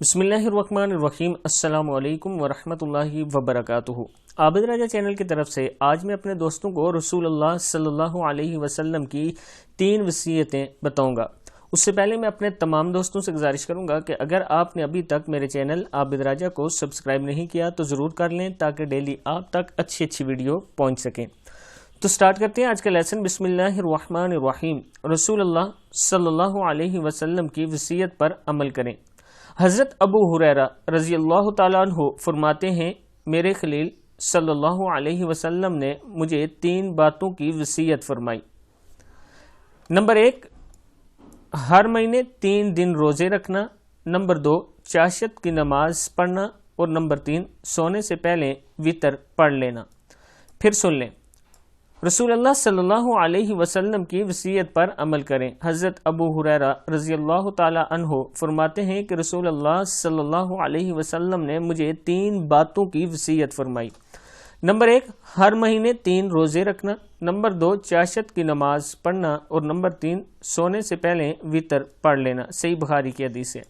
बिस्मिल्लाहिर्रहमानिर्रहीम। अस्सलाम वालेकुम वरहमतुल्लाहि वबरकातुहू। आबिद राजा चैनल की तरफ से आज मैं अपने दोस्तों को रसूलुल्लाह सल्लल्लाहु अलैहि वसल्लम की 3 वसीयतें बताऊंगा। उससे पहले मैं अपने तमाम दोस्तों से गुजारिश करूंगा कि अगर आपने अभी तक मेरे चैनल आबिद राजा को सब्सक्राइब नहीं किया तो ज़रूर कर लें ताकि डेली आप तक अच्छी अच्छी वीडियो पहुँच सकें। तो स्टार्ट करते हैं आज का लेसन। बिस्मिल्लाहिर्रहमानिर्रहीम। रसूलुल्लाह सल्लल्लाहु अलैहि वसल्लम की वसीयत पर अमल करें। हज़रत अबू हुरैरा रज़ी अल्लाह ताला अन्हु फरमाते हैं, मेरे खलील सल्लल्लाहु अलैहि वसल्लम ने मुझे 3 बातों की वसीयत फरमाई। नंबर 1, हर महीने 3 दिन रोज़े रखना। नंबर 2, चाशत की नमाज पढ़ना। और नंबर 3, सोने से पहले वितर पढ़ लेना। फिर सुन लें, रसूलुल्लाह सल्लल्लाहु अलैहि वसल्लम की वसीयत पर अमल करें। हज़रत अबू हुरैरा रज़ी अल्लाह ताला अन्हु फरमाते हैं कि रसूलुल्लाह सल्लल्लाहु अलैहि वसल्लम ने मुझे 3 बातों की वसीयत फरमाई। नंबर 1, हर महीने 3 रोज़े रखना। नंबर 2, चाशत की नमाज पढ़ना। और नंबर 3, सोने से पहले वितर पढ़ लेना। सही बुखारी की हदीस है।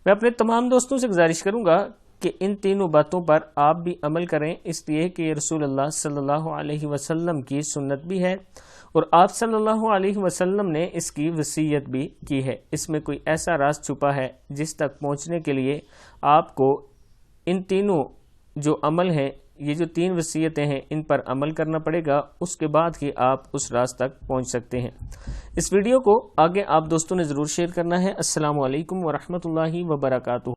मैं अपने तमाम दोस्तों से गुजारिश करूँगा कि इन तीनों बातों पर आप भी अमल करें, इसलिए कि रसूलुल्लाह सल्लल्लाहु अलैहि वसल्लम की सुन्नत भी है और आप सल्लल्लाहु अलैहि वसल्लम ने इसकी वसीयत भी की है। इसमें कोई ऐसा राज छुपा है जिस तक पहुंचने के लिए आपको इन तीनों जो अमल हैं, ये जो 3 वसीयतें हैं, इन पर अमल करना पड़ेगा। उसके बाद ही आप उस राज तक पहुंच सकते हैं। इस वीडियो को आगे आप दोस्तों ने ज़रूर शेयर करना है। अस्सलामु अलैकुम वरहमतुल्लाहि वबरकातुहू।